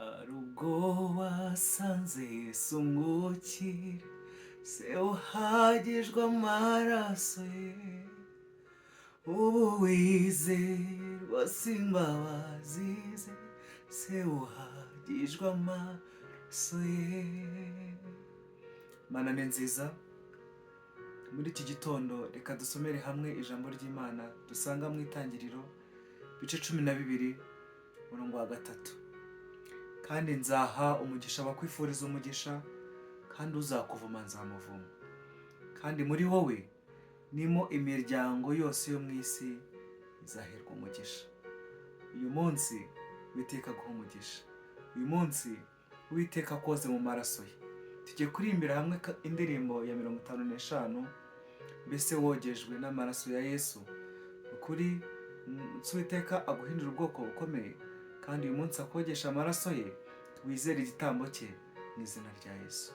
hari ubwo wasanze Yesu umwukire, se uhagijwe amaraso ye, ubu wizerwa s'imbabazi ze, se uhagijwe amaraso ye. Mana ni nziza, muri iki gitondo reka dusomere hamwe ijambo ry'Imana dusanga mu Itangiriro ibice 12 umurongo wa 3. Kandi nzaha umugisha abakwifuriza umugisha, kandi uzakuvuma nzamuvuma, kandi muri wowe nimo imiryango yose yo mu isi izaherwa umugisha. Uyu munsi Uwiteka aguha umugisha, uyu munsi Uwiteka akoze mu maraso ye. Tugiye kurimbira hamwe indirimbo ya 55, mbese wogejwe n'amaraso ya Yesu. Ukuri Uwiteka aguhindura ubwoko bukomeye, kandi uyu munsi akogesha amaraso ye, wizere igitambo cye mu izina rya Yesu.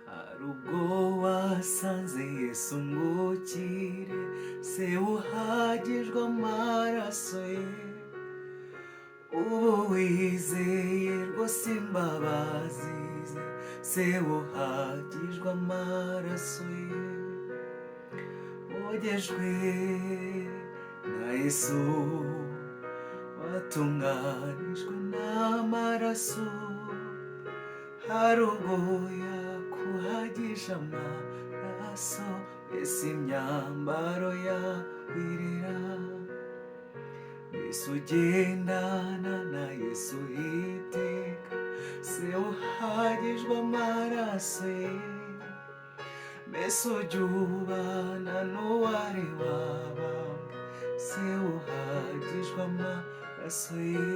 Hari ubwo wasanze Yesu umwukire, se uhagijwe amaraso ye, ubu wizeye rwose imbabazi ze, se uhagijwe amaraso ye. Wogejwe na Yesu, watunganijwe n'amaraso, hari ubwo yakuhagije amaraso, mbese imyambaro yawirira. Mbese ugendana na Yesu iteka, se uhagijwe amaraso ye, mbese ujya ubana n'uwari wabambwe, se uhagijwe amaraso ye.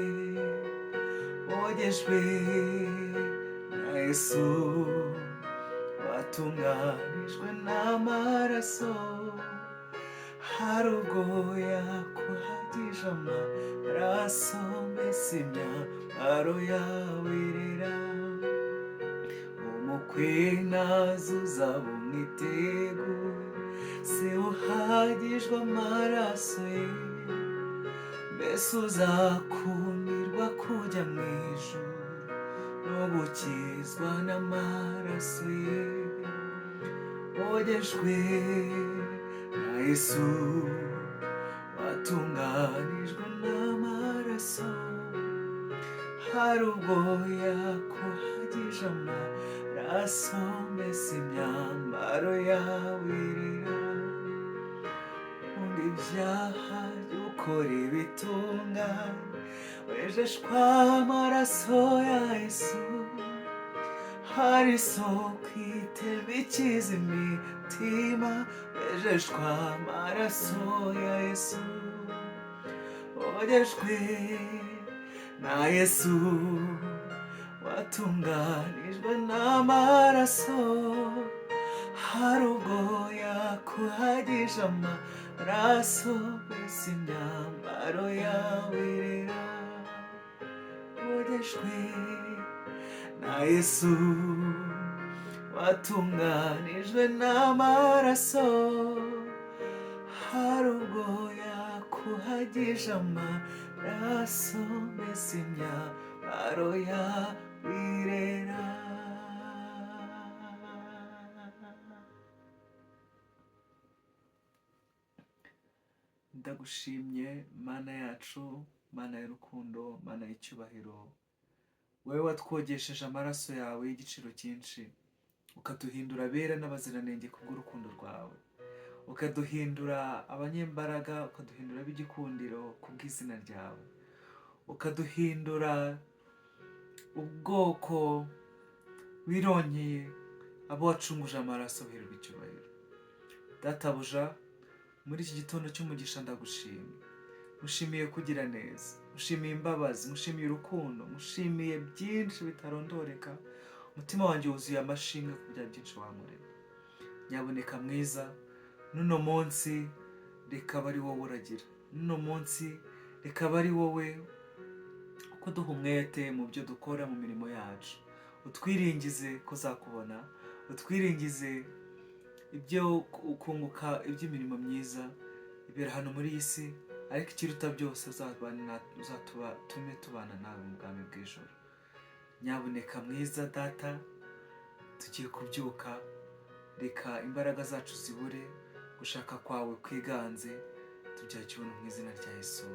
Wogejwe na Yesu, watunganijwe n'amaraso, hari ubwo yakuhagije amaraso, mbese imyambaro yawirira. Umukwe nazuza bumwiteguye, se uhagijwe amaraso ye, mbese uzakumirwa kujya mu ijuru no gukizwa n'amaraso ye. Wogejwe na Yesu, watunganijwe n'amaraso, hari ubwo yakuhagije amaraso, mbese imyambaro yawirira. Unga ibyaha ukora ibitunganye, wejejwe amaraso ya Yesu, hari isoko itemba ikiza imitima, wejejwe amaraso ya Yesu. Wogejwe na Yesu, watunganijwe n'amaraso, hari ubwo yakuhagije amaraso, mbese imyambaro yawirira. Wogejwe na Yesu, watunganijwe n'amaraso, hari ubwo yakuhagije amaraso, mbese imyambaro yawirira. Ndagushimye Mana yacu, Mana y'urukundo, Mana y'icyubahiro, wowe watwogesheje amaraso yawe y'igiciro cyinshi, ukaduhindura abera n'abaziranenge kubw'urukundo rwawe, ukaduhindura abanyembaraga, ukaduhindura ab'igikundiro kubw'izina ryawe, ukaduhindura ubwoko wirongeye, abo wacunguje amaraso uherwa icyubahiro. Databuja, muri iki gitondo cy'umugisha ndagushimiye, mushimiye kugira neza, mushimiye imbabazi, mushimiye urukundo, mushimiye byinshi bitarondoreka. Umutima wanjye wuzuye amashimwe ku bya byinshi wankorera. Nyaboneka mwiza, n'uno munsi reka aba ari wowe uragira, n'uno munsi reka aba ari wowe kuduha umwete mu byo dukora mu mirimo yacu, utwiringize kuzakubona, utwiringize ibyo kunguka iby'imirimo myiza ibera hano muri iyi si, ariko ikiruta byose uzatume tubana nawe mu bwami bw'ijoro. Nyabuneka mwiza data, tugiye kubyuka, reka imbaraga zacu zibure, gushaka kwawe kwiganze, tubyakire mu izina rya Yesu.